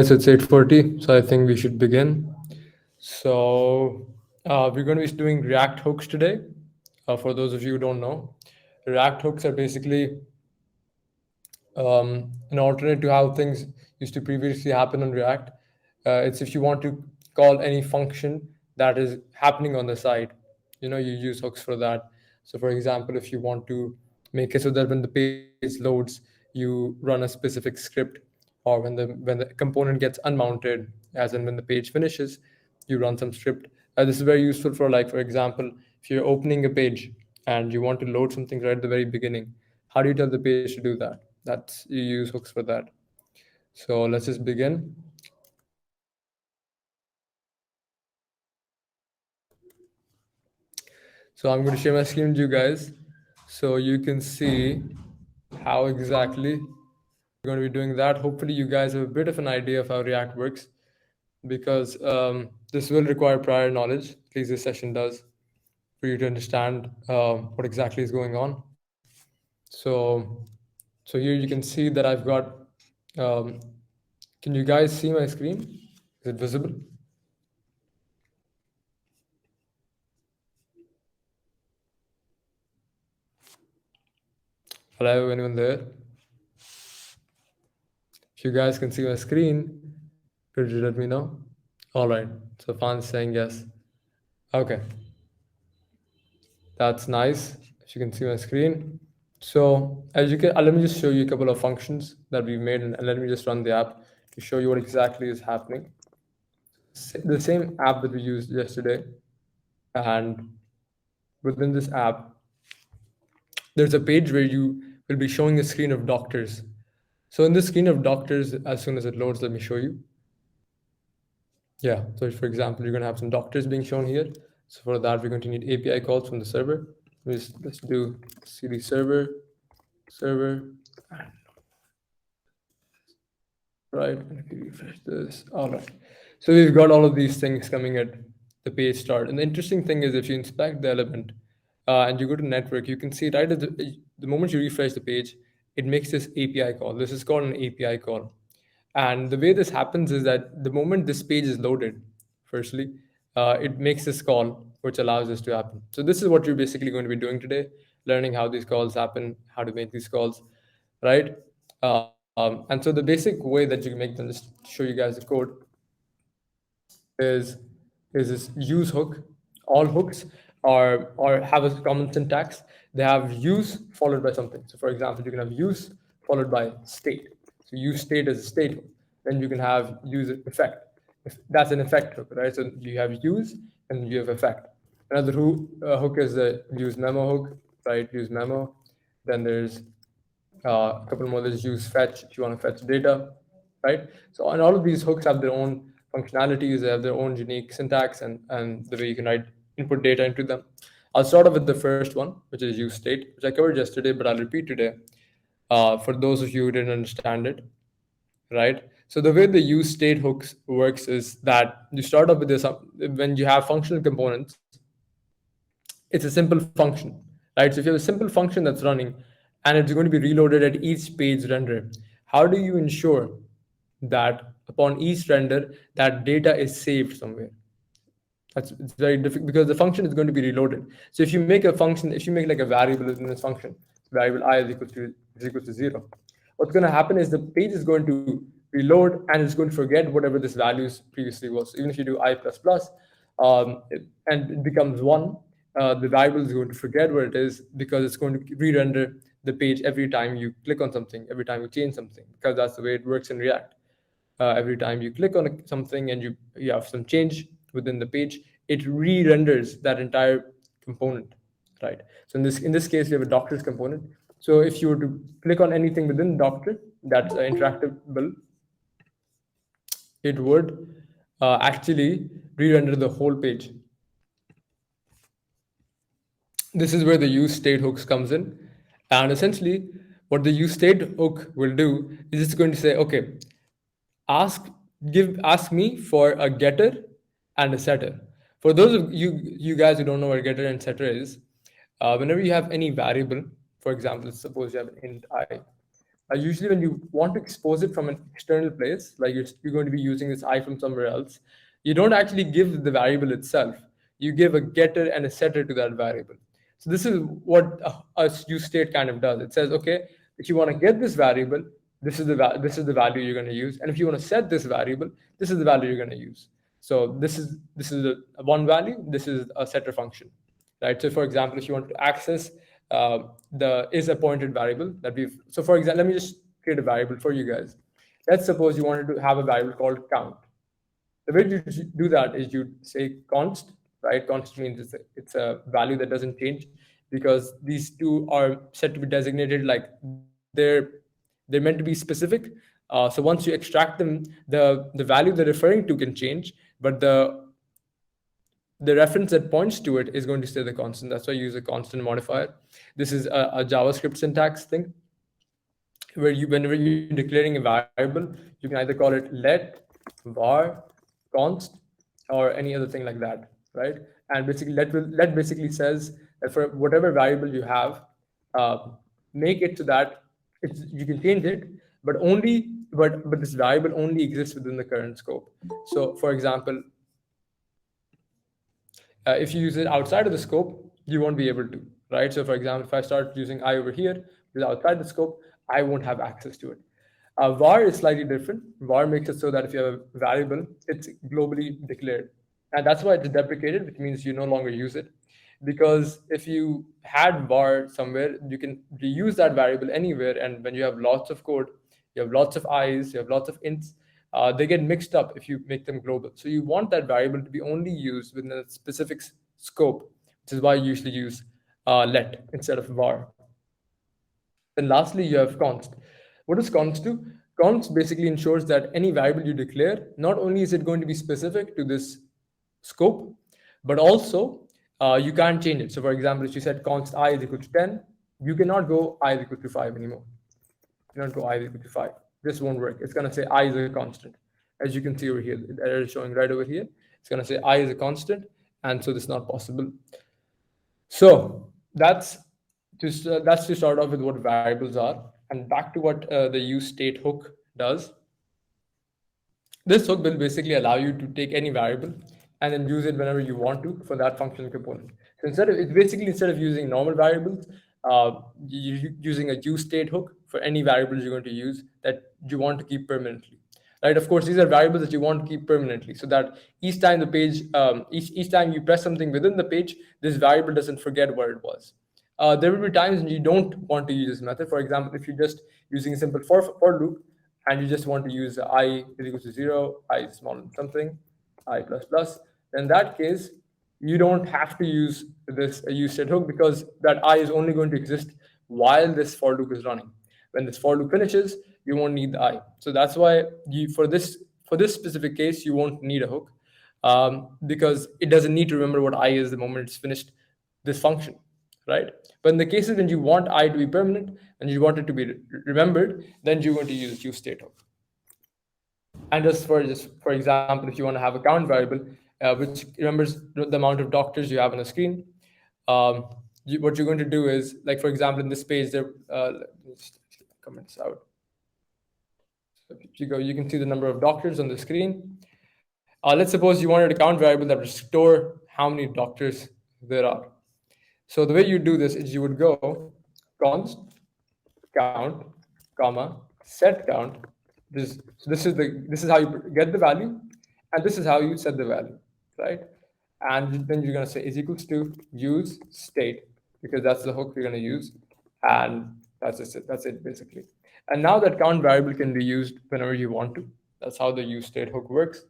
It's 8:40, so I think we should begin. So we're going to be doing React hooks today. For those of you who don't know, React hooks are basically an alternate to how things used to previously happen on React. It's if you want to call any function that is happening on the side, you use hooks for that. So, for example, if you want to make it so that when the page loads, you run a specific script, or when the component gets unmounted, as in when the page finishes, you run some script. This is very useful for, like, for example, if you're opening a page and you want to load something right at the very beginning, how do you tell the page to do that? That's you use hooks for that. So let's just begin. So I'm going to share my screen with you guys so you can see how exactly we're going to be doing that. Hopefully you guys have a bit of an idea of how React works, because this will require prior knowledge, at least this session does, for you to understand what exactly is going on. So, so here you can see that I've got, um, can you guys see my screen? Is it visible? Hello, anyone there? If you guys can see my screen, could you let me know? All right. So Fan's saying yes. Okay, that's nice. If you can see my screen. So as you can, let me just show you a couple of functions that we've made, and let me just run the app to show you what exactly is happening. The same app that we used yesterday, and within this app, there's a page where you will be showing a screen of doctors. So in this screen of doctors, as soon as it loads, let me show you. Yeah, so for example, you're going to have some doctors being shown here. So for that, we're going to need API calls from the server. Let's do cd server, right? And if you refresh this, all right. So we've got all of these things coming at the page start. And the interesting thing is, if you inspect the element and you go to network, you can see right at the moment you refresh the page, it makes this API call. This is called an API call. And the way this happens is that the moment this page is loaded, firstly, it makes this call, which allows this to happen. So this is what you're basically going to be doing today, learning how these calls happen, how to make these calls, right? And so the basic way that you can make them, just to show you guys the code, is this use hook. All hooks are have a common syntax. They have use followed by something. So for example, you can have use followed by state. So use state as a state hook. Then you can have use effect. If that's an effect hook, right? So you have use and you have effect. Another hook is the use memo hook, right? Use memo. Then there's a couple more. There's use fetch if you want to fetch data, right? So and all of these hooks have their own functionalities. They have their own unique syntax and the way you can write input data into them. I'll start off with the first one, which is use state, which I covered yesterday, but I'll repeat today for those of you who didn't understand it, right? So the way the use state hooks works is that you start off with this when you have functional components. It's a simple function, right? So if you have a simple function that's running and it's going to be reloaded at each page render, how do you ensure that upon each render that data is saved somewhere? It's very difficult because the function is going to be reloaded. So if you make a function, if you make like a variable in this function, variable I is equal to 0, what's going to happen is the page is going to reload and it's going to forget whatever this values previously was. So even if you do I plus plus, and it becomes 1, the variable is going to forget where it is because it's going to re-render the page every time you click on something, every time you change something, because that's the way it works in React. Every time you click on something and you have some change within the page, it re-renders that entire component, right? So in this case, we have a doctor's component. So if you were to click on anything within doctor that's interactable, it would actually re-render the whole page. This is where the use state hooks comes in, and essentially what the use state hook will do is it's going to say, okay, ask me for a getter and a setter. For those of you guys who don't know what a getter and setter is, whenever you have any variable, for example, let's suppose you have an int I, usually when you want to expose it from an external place, like you're going to be using this I from somewhere else, you don't actually give the variable itself. You give a getter and a setter to that variable. So this is what a useState kind of does. It says, okay, if you want to get this variable, this is the value you're going to use, and if you want to set this variable, this is the value you're going to use. So this is a one value. This is a setter function, right? So for example, if you want to access the is appointed variable that we've, so for example, let me just create a variable for you guys. Let's suppose you wanted to have a variable called count. The way you do that is you say const, right? Const means it's a value that doesn't change, because these two are set to be designated, like they're meant to be specific. So once you extract them, the value they're referring to can change, but the reference that points to it is going to stay the constant. That's why you use a constant modifier. This is a JavaScript syntax thing, where you, whenever you're declaring a variable, you can either call it let, var, const, or any other thing like that, right? And basically let basically says that for whatever variable you have, uh, make it so that you can change it, but this variable only exists within the current scope. So for example, if you use it outside of the scope, you won't be able to, right? So for example, if I start using I over here, which is outside the scope, I won't have access to it. Var is slightly different. Var makes it so that if you have a variable, it's globally declared. And that's why it's deprecated, which means you no longer use it. Because if you had var somewhere, you can reuse that variable anywhere. And when you have lots of code, you have lots of i's, you have lots of ints, they get mixed up if you make them global. So you want that variable to be only used within a specific scope, which is why you usually use let instead of var. Then lastly, you have const. What does const do? Const basically ensures that any variable you declare, not only is it going to be specific to this scope, but also you can't change it. So for example, if you said const I is equal to 10, you cannot go I is equal to 5 anymore. You cannot go I is equal to 5. This won't work. It's going to say I is a constant. As you can see over here, the error is showing right over here. It's going to say I is a constant, and so this is not possible. So that's to start off with what variables are, and back to what the use state hook does. This hook will basically allow you to take any variable and then use it whenever you want to for that functional component. So instead of using normal variables, you're using a use state hook for any variables you're going to use that you want to keep permanently. Right? Of course, these are variables that you want to keep permanently, so that each time the page, each time you press something within the page, this variable doesn't forget what it was. There will be times when you don't want to use this method. For example, if you're just using a simple for loop, and you just want to use I is equal to 0, I is smaller than something, I plus plus, then in that case, you don't have to use this use set hook, because that I is only going to exist while this for loop is running. When this for loop finishes, you won't need the I. So that's why for this specific case, you won't need a hook, because it doesn't need to remember what I is the moment it's finished this function, right? But in the cases when you want I to be permanent and you want it to be remembered, then you're going to use state hook. And just for example, if you want to have a count variable which remembers the amount of doctors you have on a screen, what you're going to do is, like for example, in this page, there. Let me just comment this out. So if you go, you can see the number of doctors on the screen. Let's suppose you wanted a count variable that would store how many doctors there are. So the way you do this is you would go const count, comma, set count. This is how you get the value, and this is how you set the value, right? And then you're going to say is equals to use state, because that's the hook we're going to use, and that's it basically. And now that count variable can be used whenever you want to. That's how the use state hook works.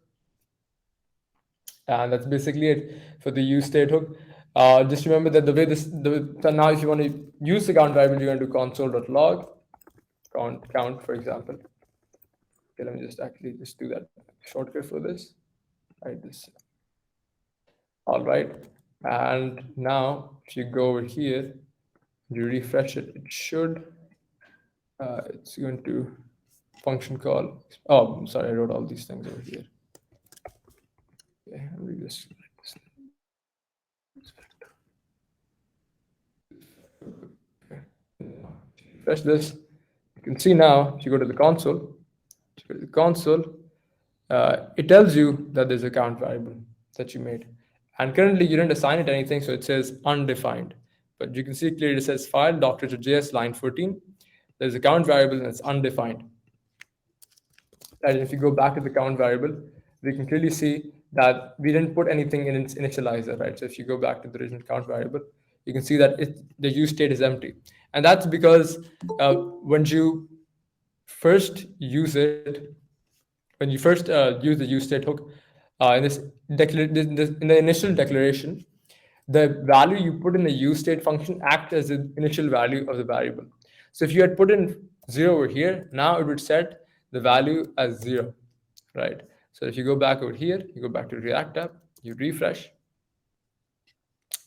And that's basically it for the use state hook. Just remember that so now if you want to use the count variable, you're going to do console.log count, for example. Okay, let me just actually just do that shortcut for this. Right, this. All right, and now if you go over here, you refresh it, it should. It's going to function call. Oh, I'm sorry, I wrote all these things over here. Okay, let me just refresh this. You can see now, if you go to the console, it tells you that there's a count variable that you made. And currently you didn't assign it anything, so it says undefined. But you can see clearly it says file doctor.js line 14. There's a count variable and it's undefined. And if you go back to the count variable, we can clearly see that we didn't put anything in its initializer, right? So if you go back to the original count variable, you can see that the use state is empty. And that's because when you first use it, when you first use the use state hook in the initial declaration, the value you put in the use state function acts as the initial value of the variable. So if you had put in 0 over here, now it would set the value as 0, right? So if you go back over here, you go back to React app, you refresh,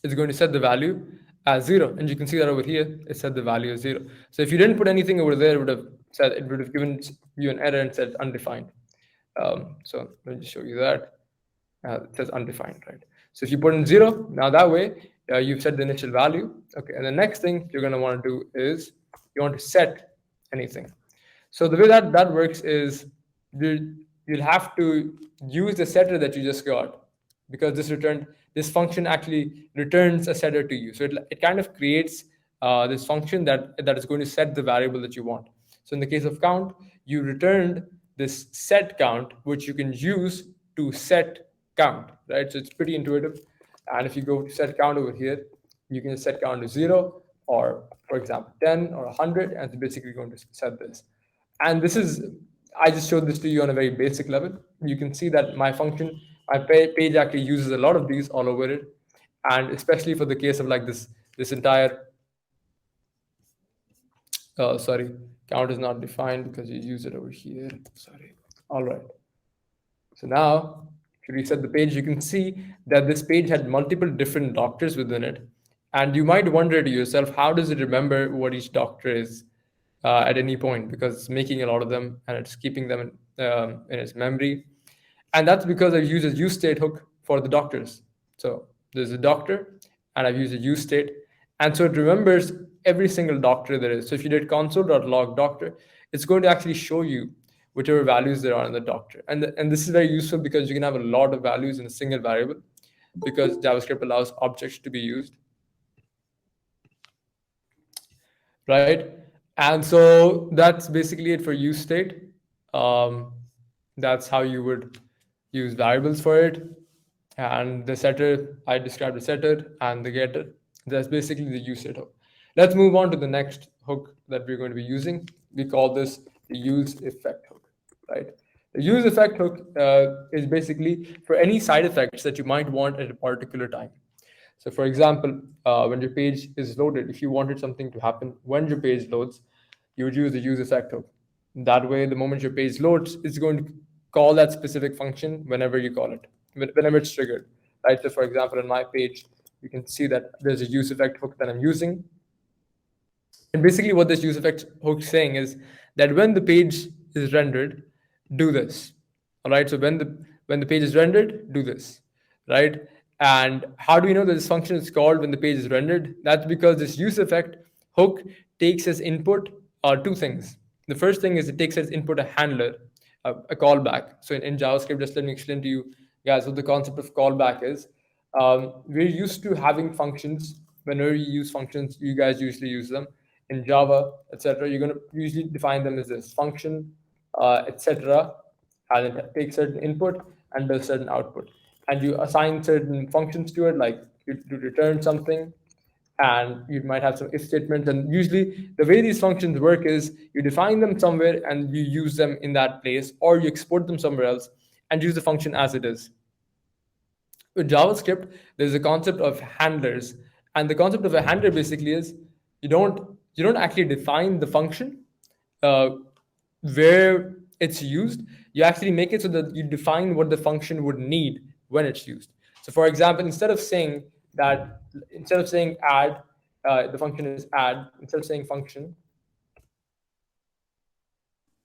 it's going to set the value as 0. And you can see that over here, it set the value as 0. So if you didn't put anything over there, it would have given you an error and said undefined. So let me just show you that. It says undefined, right? So if you put in 0, now that way, you've set the initial value. Okay, and the next thing you're going to want to do is you want to set anything. So the way that works is you'll have to use the setter that you just got, because this function actually returns a setter to you. So it kind of creates this function that is going to set the variable that you want. So in the case of count, you returned this set count, which you can use to set count, right? So it's pretty intuitive. And if you go to set count over here, you can set count to 0, or for example 10 or 100, and it's basically going to set this. And I just showed this to you on a very basic level. You can see that my page actually uses a lot of these all over it, and especially for the case of like this entire sorry, count is not defined because you use it over here. Sorry. All right. So now, if you reset the page, you can see that this page had multiple different doctors within it. And you might wonder to yourself, how does it remember what each doctor is at any point? Because it's making a lot of them and it's keeping them in its memory. And that's because I've used a use state hook for the doctors. So there's a doctor, and I've used a use state. And so it remembers every single doctor there is. So if you did console.log doctor, it's going to actually show you whichever values there are in the doctor. And this is very useful because you can have a lot of values in a single variable, because JavaScript allows objects to be used, right? And so that's basically it for use state. That's how you would use variables for it. And the setter, I described the setter and the getter. That's basically the use state hook. Let's move on to the next hook that we're going to be using. We call this the use effect hook, right? The use effect hook is basically for any side effects that you might want at a particular time. So for example, when your page is loaded, if you wanted something to happen when your page loads, you would use the use effect hook. That way, the moment your page loads, it's going to call that specific function whenever you call it, whenever it's triggered, right? So for example, on my page, you can see that there's a use effect hook that I'm using. And basically what this use effect hook is saying is that when the page is rendered, do this. All right. So when the page is rendered, do this. Right. And how do we know that this function is called when the page is rendered? That's because this use effect hook takes as input two things. The first thing is it takes as input a handler, a callback. So in JavaScript, just let me explain to you guys what the concept of callback is. We're used to having functions. Whenever you use functions, you guys usually use them in Java, etc. You're going to usually define them as this function, etc. And it takes certain input and does certain output. And you assign certain functions to it, like you return something, and you might have some if statements. And usually the way these functions work is you define them somewhere and you use them in that place, or you export them somewhere else and use the function as it is. With JavaScript, there's a concept of handlers, and the concept of a handler basically is you don't actually define the function uh, where it's used. You actually make it so that you define what the function would need when it's used. So, for example, instead of saying add, the function is add. Instead of saying function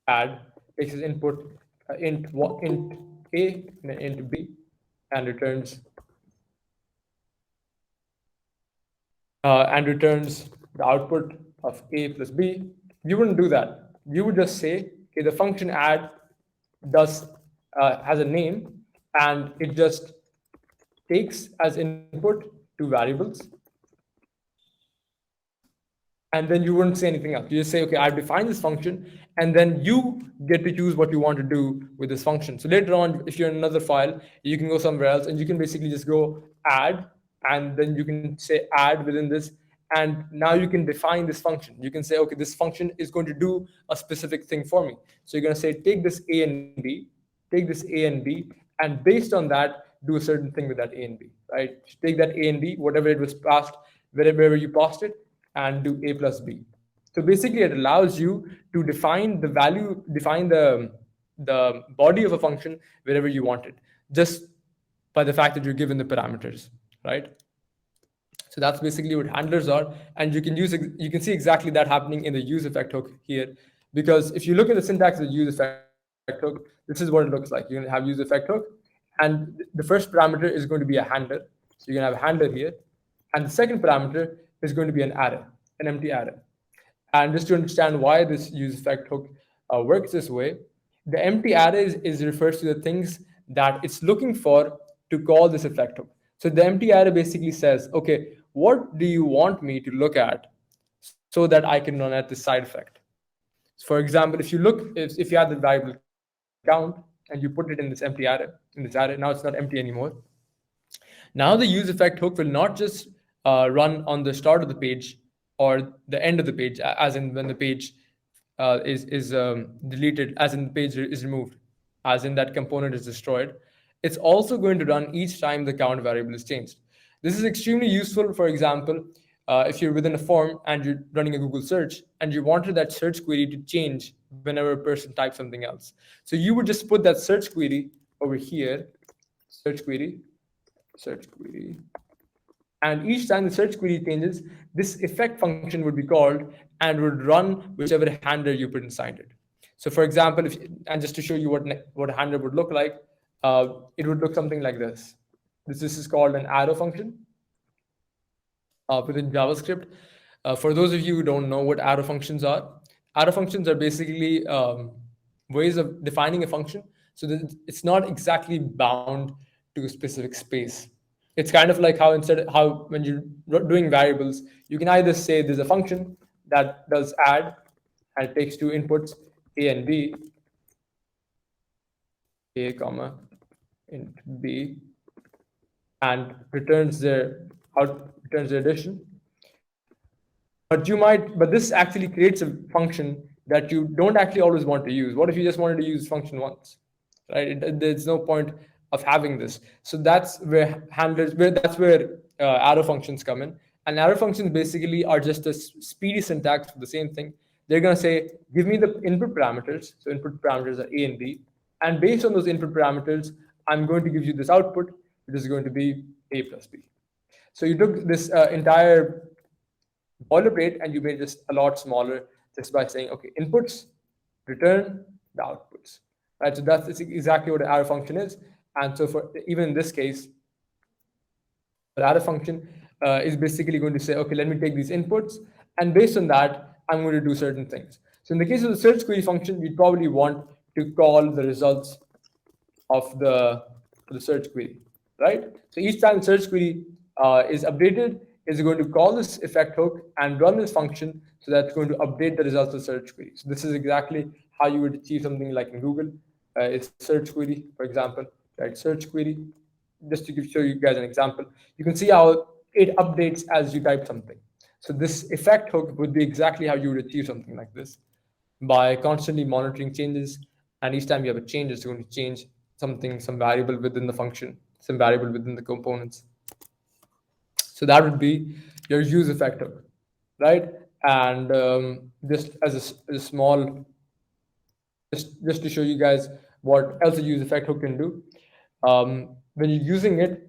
add, takes as input int a and then int b, and returns the output of a plus b. You wouldn't do that. you would just say, okay, the function add does has a name, and it just takes as input two variables, and then you wouldn't say anything else. You just say, okay, I've defined this function, and then you get to choose what you want to do with this function. So later on, if you're in another file, you can go somewhere else, and you can basically just go add, and then you can say add within this, and now you can define this function. You can say, okay, this function is going to do a specific thing for me. So you're going to say, take this A and B, take this A and B, and based on that, do a certain thing with that A and B, right? Take that A and B, whatever it was passed, wherever you passed it, and do A plus B. So basically, it allows you to define the value, define the body of a function wherever you want it, just by the fact that you're given the parameters, right? So that's basically what handlers are, and you can see exactly that happening in the use effect hook here, because if you look at the syntax of the use effect hook, this is what it looks like. You're going to have use effect hook, and the first parameter is going to be a handler. So you're going to have a handler here, and the second parameter is going to be an array, an empty array. And just to understand why this use effect hook works this way, the empty array refers to the things that it's looking for to call this effect hook. So the empty array basically says, okay, what do you want me to look at so that I can run at this side effect? So for example, if you look, if you had the variable count and you put it in this array, now it's not empty anymore. Now the use effect hook will not just run on the start of the page or the end of the page, as in when the page is deleted, as in the page is removed, as in that component is destroyed. It's also going to run each time the count variable is changed. This is extremely useful, for example, if you're within a form and you're running a Google search and you wanted that search query to change whenever a person types something else. So you would just put that search query over here, search query, and each time the search query changes, this effect function would be called and would run whichever handler you put inside it. So for example, and just to show you what a handler would look like, it would look something like this. This is called an arrow function within JavaScript. For those of you who don't know what arrow functions are basically ways of defining a function so that it's not exactly bound to a specific space. It's kind of like how when you're doing variables, you can either say there's a function that does add and it takes two inputs, A and B, A comma int B, and returns their addition. But this actually creates a function that you don't actually always want to use. What if you just wanted to use function once, right? There's no point of having this. So that's where arrow functions come in. And arrow functions basically are just a speedy syntax for the same thing. They're going to say, give me the input parameters. So input parameters are A and B. And based on those input parameters, I'm going to give you this output, which is going to be A plus B. So you took this entire boilerplate and you made this a lot smaller just by saying, okay, inputs, return the outputs. Right? So that's exactly what an arrow function is. And so for even in this case, the arrow function is basically going to say, okay, let me take these inputs, and based on that, I'm going to do certain things. So in the case of the search query function, you'd probably want to call the results of the search query, right? So each time the search query is updated, is going to call this effect hook and run this function, so that's going to update the results of the search query. So this is exactly how you would achieve something like in Google. It's search query, for example, right? Search query. Just to show you guys an example, you can see how it updates as you type something. So this effect hook would be exactly how you would achieve something like this, by constantly monitoring changes, and each time you have a change, it's going to change something, some variable within the function, some variable within the components. So that would be your use effect hook, right? And just as a small, just to show you guys what else a use effect hook can do. When you're using it,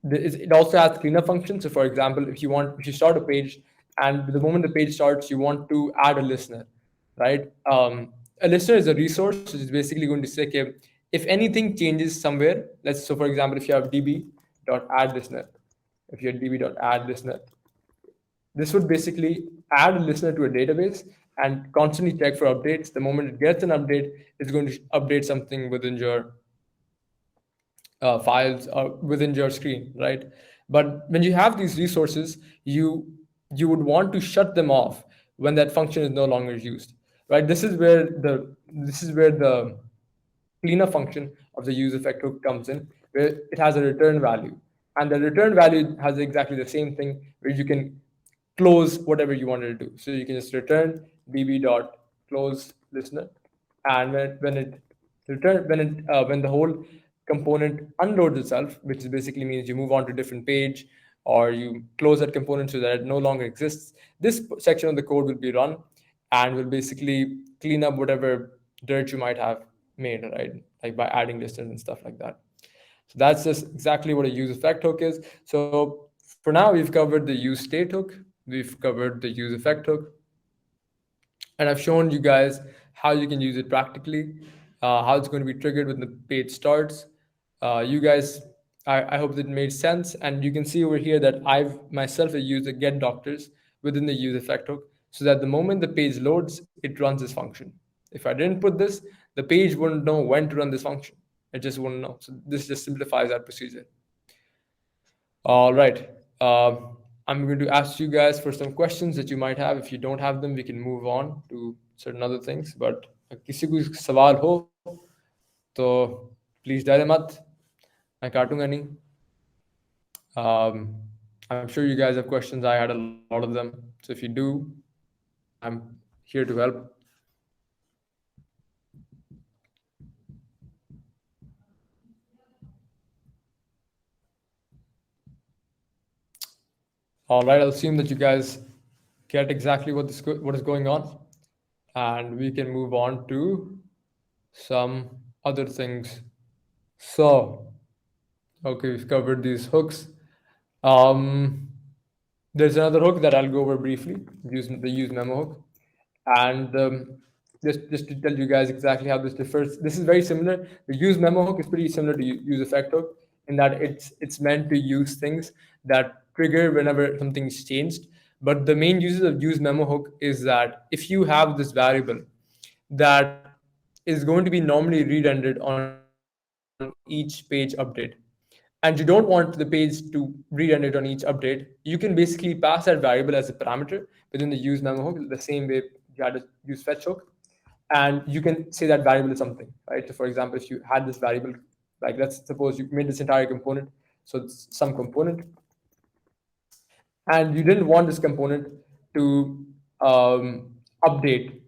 it also has cleanup function. So for example, if you start a page, and the moment the page starts, you want to add a listener, right? A listener is a resource, which is basically going to say, okay, if anything changes somewhere, so for example, if you have db.add listener, this would basically add a listener to a database, and constantly check for updates. The moment it gets an update, it's going to update something within your files or within your screen, right? But when you have these resources, you would want to shut them off when that function is no longer used, right? This is where the cleanup function of the use effect hook comes in, where it has a return value, and the return value has exactly the same thing, where you can close whatever you wanted to do. So you can just return bb dot close listener, and when the whole component unloads itself, which is basically means you move on to a different page or you close that component so that it no longer exists, this section of the code will be run and will basically clean up whatever dirt you might have made, right? Like by adding listeners and stuff like that. So that's just exactly what a use effect hook is. So for now, we've covered the use state hook, we've covered the use effect hook, and I've shown you guys how you can use it practically, how it's going to be triggered when the page starts. You guys, I hope that made sense. And you can see over here that I've myself used the get doctors within the use effect hook, so that the moment the page loads, it runs this function. If I didn't put this, the page wouldn't know when to run this function. It just wouldn't know. So this just simplifies that procedure. All right. I'm going to ask you guys for some questions that you might have. If you don't have them, we can move on to certain other things. But किसी को सवाल हो तो please डाले मत. मैं काटूंगा नहीं. I'm sure you guys have questions. I had a lot of them. So if you do, I'm here to help. All right. I'll assume that you guys get exactly what is going on, and we can move on to some other things. So, okay, we've covered these hooks. Um, there's another hook that I'll go over briefly, the use memo hook. And just to tell you guys exactly how this differs, this is very similar. The use memo hook is pretty similar to use effect hook in that it's meant to use things that trigger whenever something's changed. But the main uses of use memo hook is that if you have this variable that is going to be normally re-rendered on each page update, and you don't want the page to re-render it on each update, you can basically pass that variable as a parameter within the use memo hook, the same way you had to use fetch hook, and you can say that variable is something, right? So for example, if you had this variable, like let's suppose you made this entire component, so it's some component, and you didn't want this component to update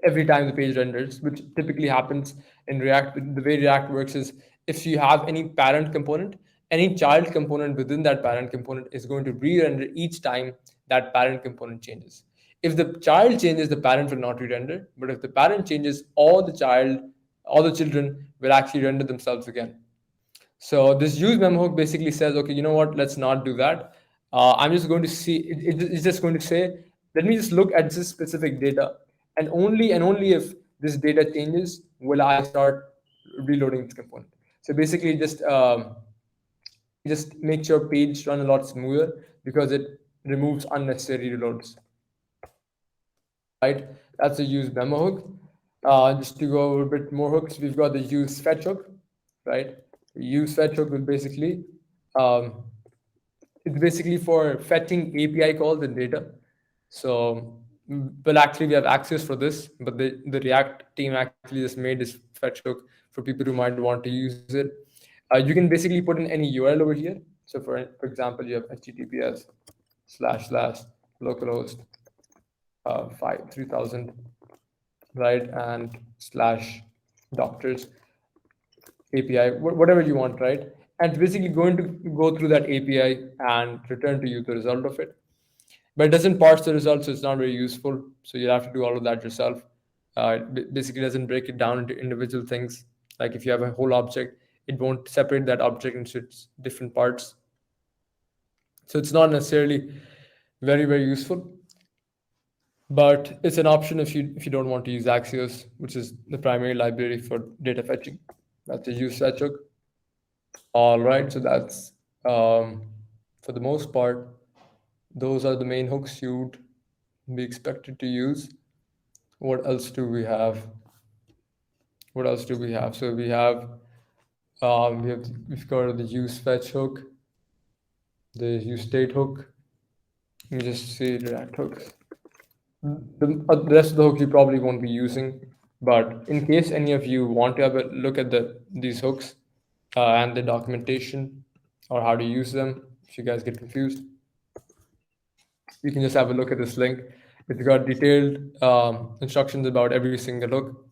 every time the page renders, which typically happens in React. The way React works is if you have any parent component, any child component within that parent component is going to re-render each time that parent component changes. If the child changes, the parent will not re-render, but if the parent changes, all the children will actually render themselves again. So this use memo hook basically says, okay, you know what? Let's not do that. I'm just going to see. It's just going to say, let me just look at this specific data, and only if this data changes will I start reloading this component. So basically, just makes your page run a lot smoother because it removes unnecessary reloads. Right? That's a use memo hook. Just to go over a bit more hooks, we've got the use fetch hook, right? Use fetch hook will basically um, it's basically for fetching API calls and data. So, well, actually, we have access for this, but the React team actually just made this fetch hook for people who might want to use it. You can basically put in any URL over here. So, for example, you have https://localhost 3000, right, and slash doctors API, whatever you want, right? And it's basically going to go through that API and return to you the result of it. But it doesn't parse the results, so it's not very useful. So you have to do all of that yourself. It basically doesn't break it down into individual things. Like if you have a whole object, it won't separate that object into its different parts. So it's not necessarily very useful, but it's an option if you don't want to use Axios, which is the primary library for data fetching. That's a use fetch hook. All right, so that's for the most part, those are the main hooks you'd be expected to use. what else do we have? What else do we have? So we've got the use fetch hook, the use state hook. Let me just see React hooks. The rest of the hooks you probably won't be using, but in case any of you want to have a look at these hooks and the documentation or how to use them, if you guys get confused, you can just have a look at this link. It's got detailed instructions about every single hook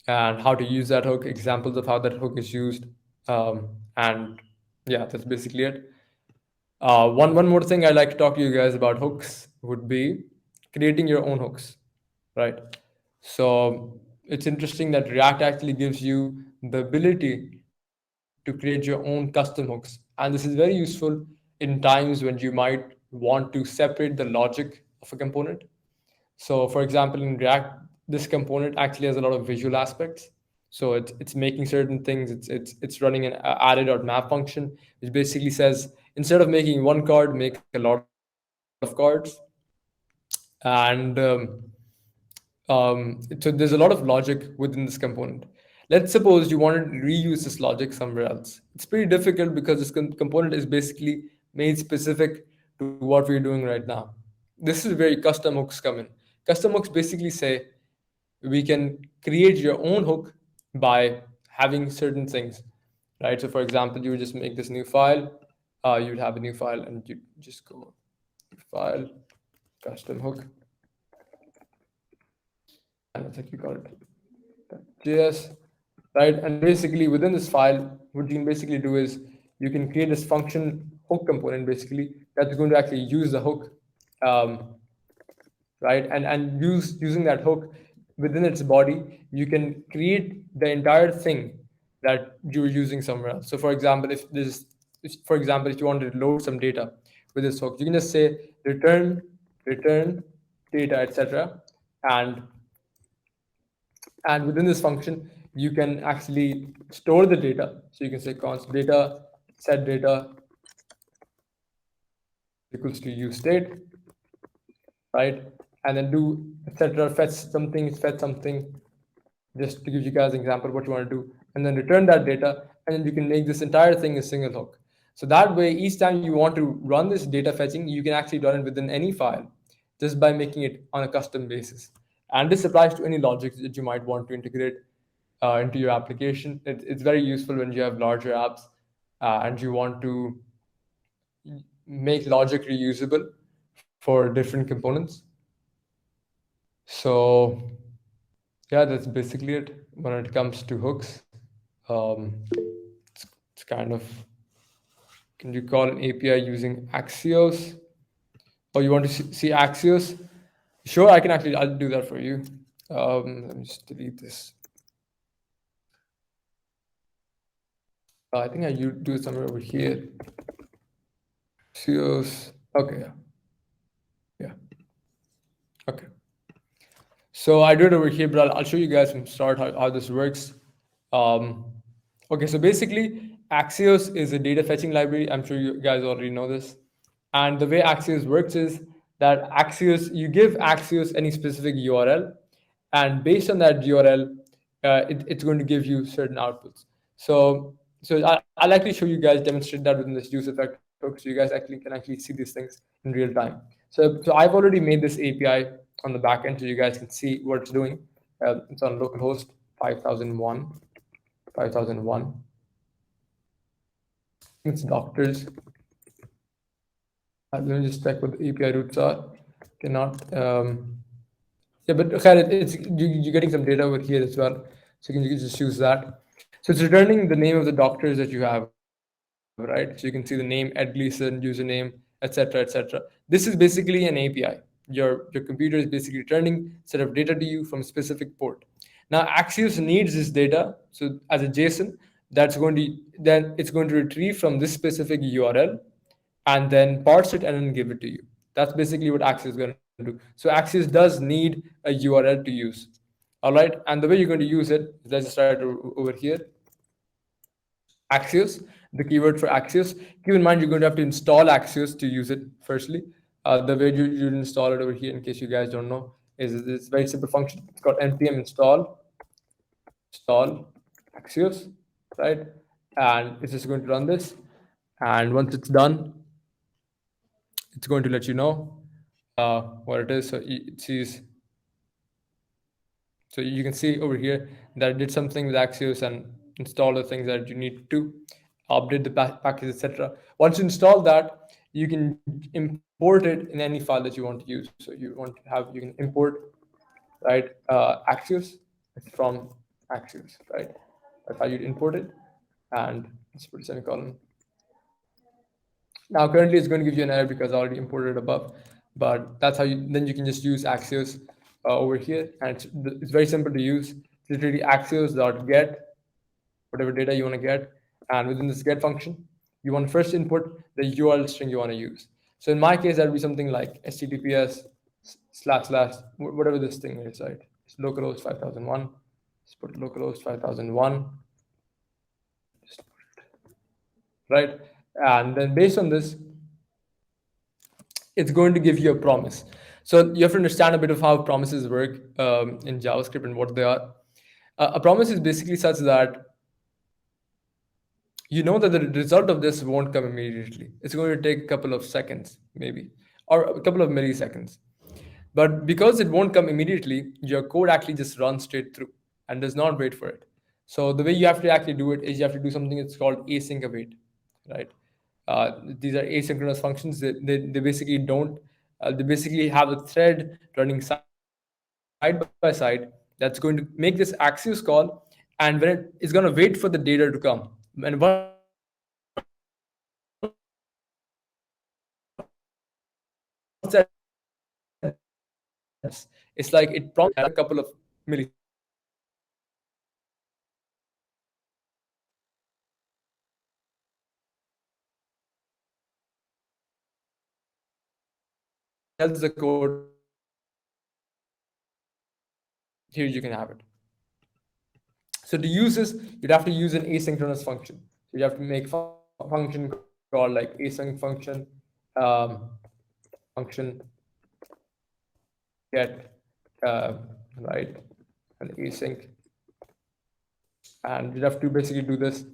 and how to use that hook, examples of how that hook is used, and yeah, that's basically it. One more thing I'd like to talk to you guys about hooks would be creating your own hooks, right? So it's interesting that React actually gives you the ability to create your own custom hooks, and this is very useful in times when you might want to separate the logic of a component. So for example, in React, this component actually has a lot of visual aspects. So it's making certain things. It's running an added.map function, which basically says instead of making one card, make a lot of cards. And so there's a lot of logic within this component. Let's suppose you want to reuse this logic somewhere else. It's pretty difficult because this component is basically made specific to what we're doing right now. This is where custom hooks come in. Custom hooks basically say we can create your own hook by having certain things, right? So for example, you would just make this new file. You'd have a new file and you just go file, custom hook. And I think you got it. JS, right? And basically within this file, what you can basically do is you can create this function hook component basically that's going to actually use the hook, right? And using that hook within its body, you can create the entire thing that you're using somewhere else. So for example, if you wanted to load some data with this hook, you can just say return data, etc. and and within this function, you can actually store the data. So you can say const data, set data equals to use state, right? And then do etc. Fetch something, just to give you guys an example of what you want to do, and then return that data, and then you can make this entire thing a single hook. So that way, each time you want to run this data fetching, you can actually run it within any file just by making it on a custom basis. And this applies to any logic that you might want to integrate into your application. It's very useful when you have larger apps and you want to make logic reusable for different components. So yeah, that's basically it when it comes to hooks. It's kind of, can you call an API using Axios? Or you want to see Axios? Sure, I'll do that for you. Let me just delete this. I think I do it somewhere over here. Axios, okay, yeah. Okay. So I do it over here, but I'll show you guys from start how this works. Okay, so basically, Axios is a data fetching library. I'm sure you guys already know this. And the way Axios works is that you give Axios any specific URL, and based on that URL, it's going to give you certain outputs. So I'll actually show you guys, demonstrate that within this use effect hook, so you guys can actually see these things in real time. So I've already made this API on the back end, so you guys can see what it's doing. It's on localhost 5001. It's doctors. Let me just check what the API roots are. Cannot. Yeah, but you're getting some data over here as well, so you can just use that. So it's returning the name of the doctors that you have, right? So you can see the name, Ed Gleason, username, etc. This is basically an API. Your computer is basically returning a set of data to you from a specific port. Now Axios needs this data, so as a JSON, it's going to retrieve from this specific URL and then parse it and then give it to you. That's basically what Axios is going to do. So Axios does need a URL to use. All right, and the way you're going to use it, let's just write it over here. Axios, the keyword for Axios. Keep in mind you're going to have to install Axios to use it firstly. The way you install it over here, in case you guys don't know, is this very simple function. It's called npm install Axios, right? And it's just going to run this. And once it's done, it's going to let you know what it is. So it sees, so you can see over here that it did something with Axios and install the things that you need to update the package, etc. Once you install that, you can import it in any file that you want to use. So you want to have, you can import, right, Axios from Axios, right? That's how you'd import it. And let's put a semicolon. Now currently it's going to give you an error because I already imported it above, but that's how you, then you can just use Axios over here, and it's very simple to use. It's literally axios.get whatever data you want to get, and within this get function, you want to first input the URL string you want to use. So in my case, that would be something like https / whatever this thing is, right? It's localhost 5001. Let's put localhost 5001, right? And then based on this, it's going to give you a promise. So you have to understand a bit of how promises work in JavaScript and what they are. A promise is basically such that you know that the result of this won't come immediately. It's going to take a couple of seconds, maybe, or a couple of milliseconds. But because it won't come immediately, your code actually just runs straight through and does not wait for it. So the way you have to actually do it is you have to do something that's called async await, right? These are asynchronous functions. They basically don't, they basically have a thread running side by side that's going to make this Axios call, and when it's going to wait for the data to come. And once that data comes, it's going to wait for it to come. And once it does this, it's like it prompts you to do something. And once it does this, it's like it prompts you a couple of milliseconds. And then based on this, now it's going to wait for the data to come. And once it does this, it's going to wait for the data to come. And then based on this, it tells the code, okay, here you can have it. So to use this, you'd have to use an asynchronous function. So you have to make a function called like async function, um, function get, right, and async, and you'd have to basically do this,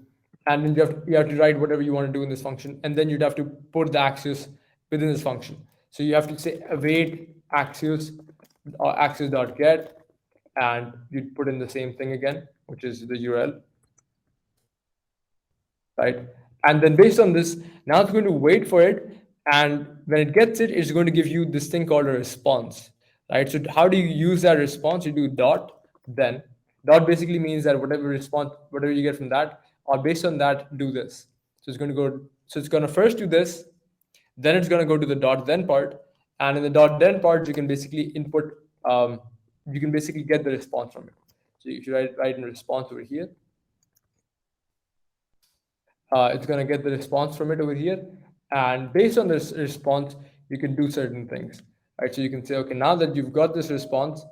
and then you have to write whatever you want to do in this function, and then you'd have to put the Axios within this function. So you have to say await Axios or Axios.get, and you'd put in the same thing again, which is the URL, right? And then based on this, now it's going to wait for it, and when it gets it, it's going to give you this thing called a response, right? So how do you use that response? You do dot then. Dot basically means that whatever response, whatever you get from that, or based on that, do this. So it's going to go. So it's going to first do this, then it's going to go to the dot then part, and in the dot then part, you can basically input. You can basically get the response from it. So if you write in response over here, it's going to get the response from it over here. And based on this response, you can do certain things, right? So you can say, okay, now that you've got this response,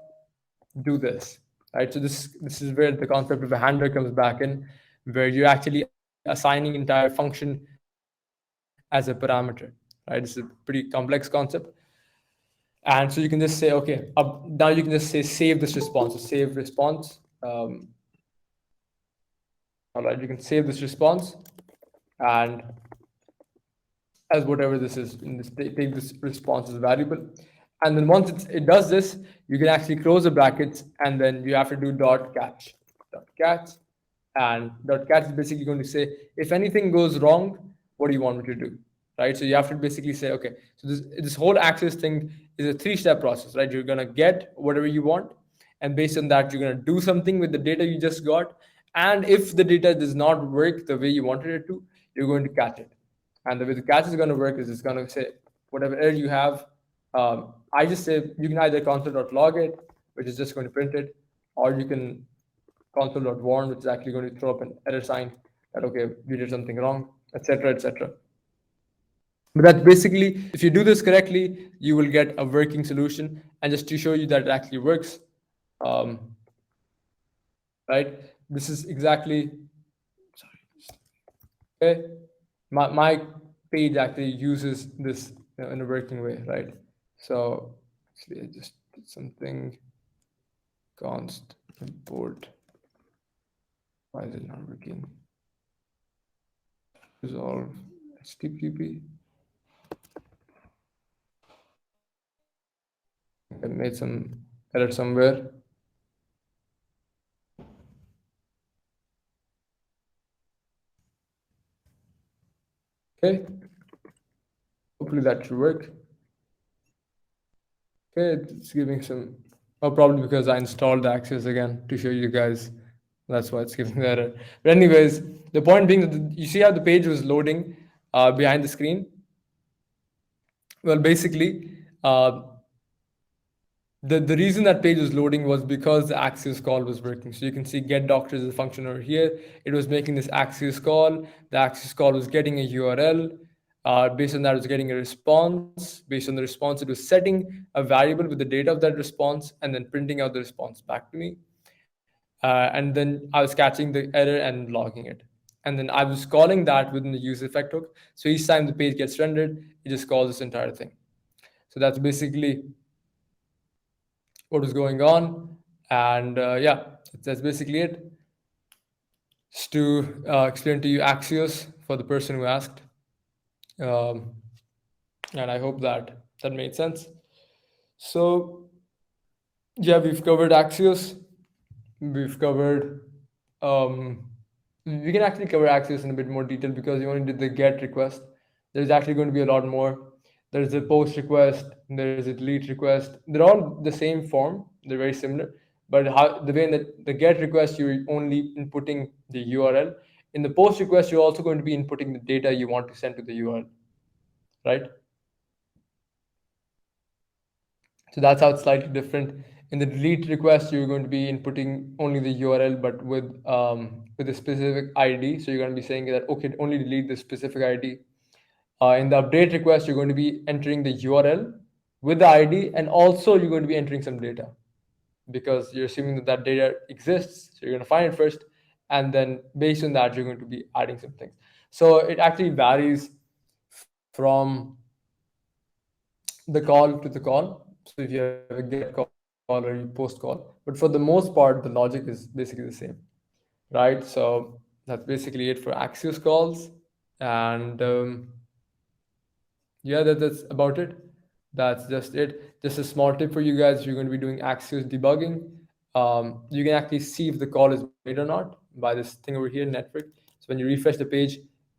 do this, right? So this is where the concept of a handler comes back in, where you're actually assigning entire function as a parameter, right? It's a pretty complex concept. And so you can just say, okay, now you can just say save this response. So save response. All right, you can save this response, and as whatever this is, in this, take this response as a variable. And then once it does this, you can actually close the brackets, and then you have to do dot catch. Dot catch. And dot catch is basically going to say, if anything goes wrong, what do you want me to do? Right? So you have to basically say, okay, so this whole Access thing is a 3-step process, right? You're gonna get whatever you want, and based on that, you're gonna do something with the data you just got. And if the data does not work the way you wanted it to, you're going to catch it. And the way the catch is going to work is it's going to say whatever error you have. I just say you can either console.log it, which is just going to print it, or you can console.warn, which is actually going to throw up an error sign that, okay, you did something wrong, etc., etc. But that's basically, if you do this correctly, you will get a working solution. And just to show you that it actually works, um, right? This is exactly, okay. My page actually uses this in a working way, right? So actually, I just something const import. Why is it not working? Resolve HTTP. I made some error somewhere. Okay. Hopefully that should work. Okay, it's giving some. Oh, probably because I installed the Axios again to show you guys. That's why it's giving the error. But anyways, the point being that you see how the page was loading behind the screen. Well, basically, the reason that page was loading was because the Axios call was working. So you can see get doctors as a function over here. It was making this Axios call. The Axios call was getting a URL. Based on that, it was getting a response. Based on the response, it was setting a variable with the data of that response and then printing out the response back to me. And then I was catching the error and logging it. And then I was calling that within the use effect hook. So each time the page gets rendered, it just calls this entire thing. So that's basically what was going on. And yeah, that's basically it. Just to explain to you Axios for the person who asked. Um, and I hope that that made sense. So yeah, we've covered Axios. We've covered. We can actually cover Axios in a bit more detail because you only did the get request. There's actually going to be a lot more. There's a post request. There's a delete request. They're all the same form. They're very similar, but how the way that the get request you're only inputting the URL. In the post request, you're also going to be inputting the data you want to send to the URL, right? So that's how it's slightly different. In the delete request, you're going to be inputting only the URL, but with a specific ID. So you're going to be saying that okay, only delete the specific ID. In the update request, you're going to be entering the URL with the ID, and also you're going to be entering some data because you're assuming that that data exists. So you're going to find it first, and then based on that, you're going to be adding some things. So it actually varies from the call to the call. So if you have a get call or you post call, but for the most part, the logic is basically the same, right? So that's basically it for Axios calls, and yeah, that's about it. That's just it. Just a small tip for you guys: if you're going to be doing Axios debugging, you can actually see if the call is made or not by this thing over here, network. So when you refresh the page,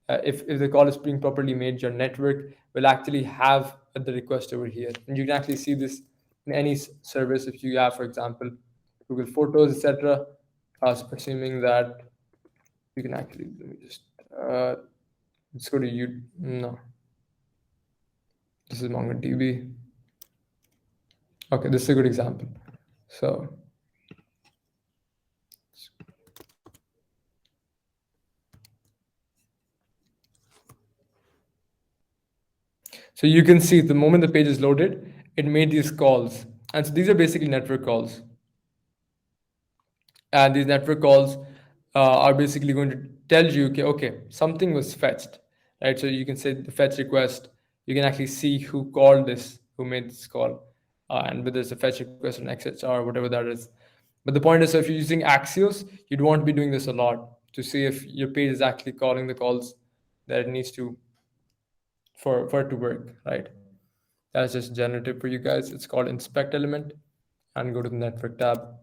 if the call is being properly made, your network will actually have the request over here, and you can actually see this in any service. If you have, for example, Google Photos, etc., assuming that you can actually let me just let's go to you. No, this is MongoDB. Okay, this is a good example. So you can see the moment the page is loaded, it made these calls. And so these are basically network calls. And these network calls are basically going to tell you, okay, something was fetched, right? So you can say the fetch request. You can actually see who called this, who made this call, and whether it's a fetch request or an XHR or whatever that is. But the point is, so if you're using Axios, you'd want to be doing this a lot to see if your page is actually calling the calls that it needs to for it to work, right? That's just generative for you guys. It's called inspect element, and go to the network tab.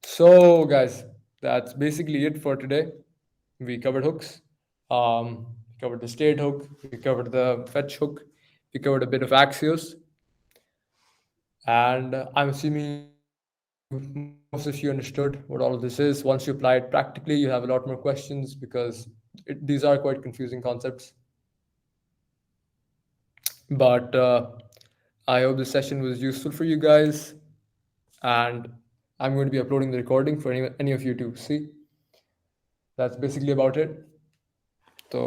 So guys, that's basically it for today. We covered hooks, covered the state hook, we covered the fetch hook, we covered a bit of Axios, and I'm assuming most of you understood what all of this is. Once you apply it practically, you have a lot more questions because these are quite confusing concepts. But I hope this session was useful for you guys, and I'm going to be uploading the recording for any of you to see. That's basically about it. तो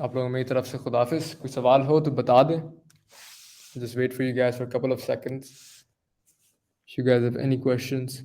आप लोगों मेरी तरफ से खुदाफिज कोई सवाल हो तो बता दें. Just wait for you guys for a couple of seconds if you guys have any questions.